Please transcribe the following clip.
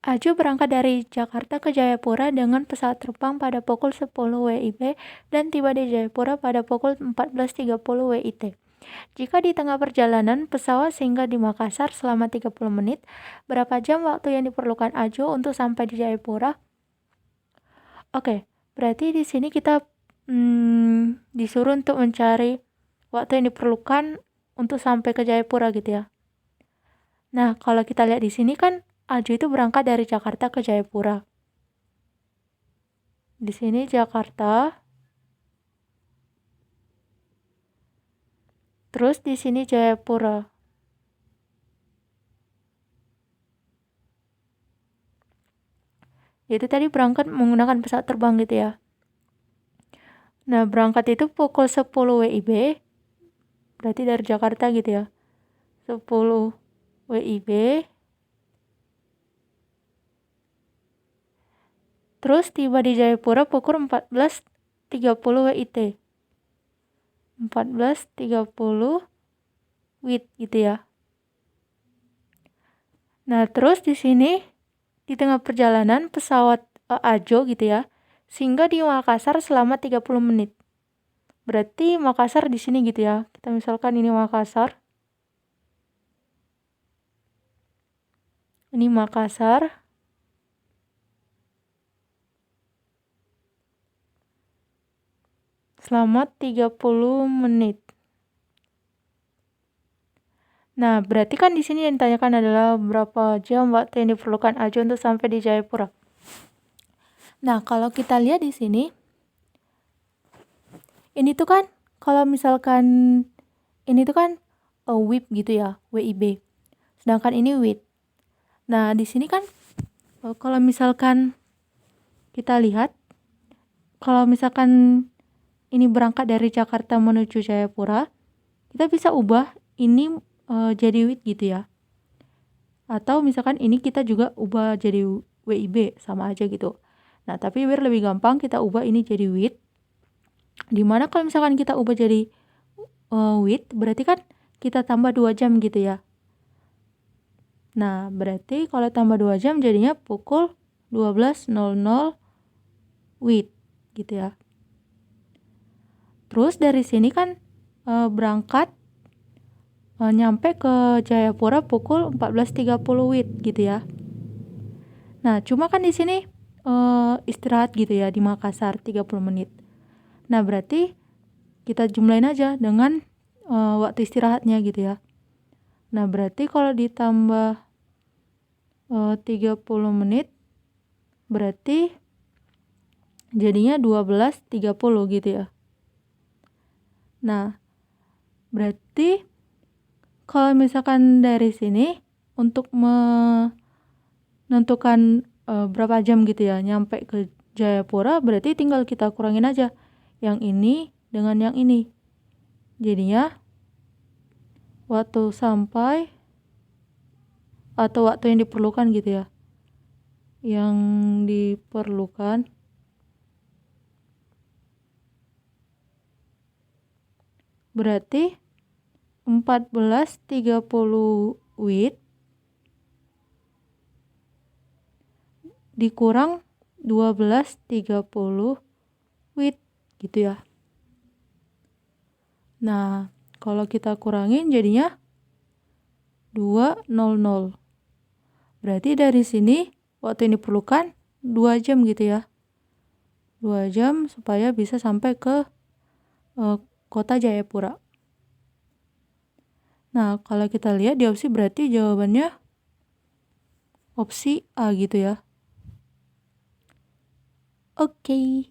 Ajo berangkat dari Jakarta ke Jayapura dengan pesawat terbang pada pukul 10 WIB dan tiba di Jayapura pada pukul 14.30 WIT. Jika di tengah perjalanan pesawat singgah di Makassar selama 30 menit, berapa jam waktu yang diperlukan Ajo untuk sampai di Jayapura? Oke, berarti di sini kita disuruh untuk mencari waktu yang diperlukan untuk sampai ke Jayapura gitu ya. Nah, kalau kita lihat di sini kan Ajo itu berangkat dari Jakarta ke Jayapura. Di sini Jakarta. Terus di sini Jayapura. Itu tadi berangkat menggunakan pesawat terbang gitu ya. Nah, berangkat itu pukul 10 WIB. Berarti dari Jakarta gitu ya. 10 WIB. Terus tiba di Jayapura pukul 14.30 WIT. 14.30 WIT gitu ya. Nah, terus di sini di tengah perjalanan pesawat Ajo gitu ya, singgah di Makassar selama 30 menit. Berarti Makassar di sini gitu ya. Kita misalkan ini Makassar. Ini Makassar. Selama 30 menit. Nah, berarti kan di sini yang ditanyakan adalah berapa jam waktu yang diperlukan Ajo untuk sampai di Jayapura. Nah, kalau kita lihat di sini, ini tuh kan kalau misalkan ini tuh kan WIB gitu ya, WIB. Sedangkan ini WIT. Nah, di sini kan kalau misalkan kita lihat, kalau misalkan ini berangkat dari Jakarta menuju Jayapura, kita bisa ubah ini jadi WIT gitu ya. Atau misalkan ini kita juga ubah jadi WIB, sama aja gitu. Nah, tapi biar lebih gampang kita ubah ini jadi WIT. Dimana kalau misalkan kita ubah jadi WIT, berarti kan kita tambah 2 jam gitu ya. Nah, berarti kalau tambah 2 jam jadinya pukul 12.00 WIT gitu ya. Terus dari sini kan berangkat nyampe ke Jayapura pukul 14.30 WIT gitu ya. Nah, cuma kan di sini istirahat gitu ya di Makassar 30 menit. Nah, berarti kita jumlahin aja dengan waktu istirahatnya gitu ya. Nah, berarti kalau ditambah 30 menit berarti jadinya 12.30 gitu ya. Nah, berarti kalau misalkan dari sini untuk menentukan berapa jam gitu ya nyampe ke Jayapura, berarti tinggal kita kurangin aja yang ini dengan yang ini. Jadinya waktu sampai atau waktu yang diperlukan gitu ya. Yang diperlukan berarti 14.30 WIT dikurang 12.30 WIT gitu ya. Nah, kalau kita kurangin jadinya 2.00. Berarti dari sini waktu yang diperlukan 2 jam gitu ya. 2 jam supaya bisa sampai ke kota Jayapura. Nah, kalau kita lihat di opsi berarti jawabannya opsi A gitu ya. Oke.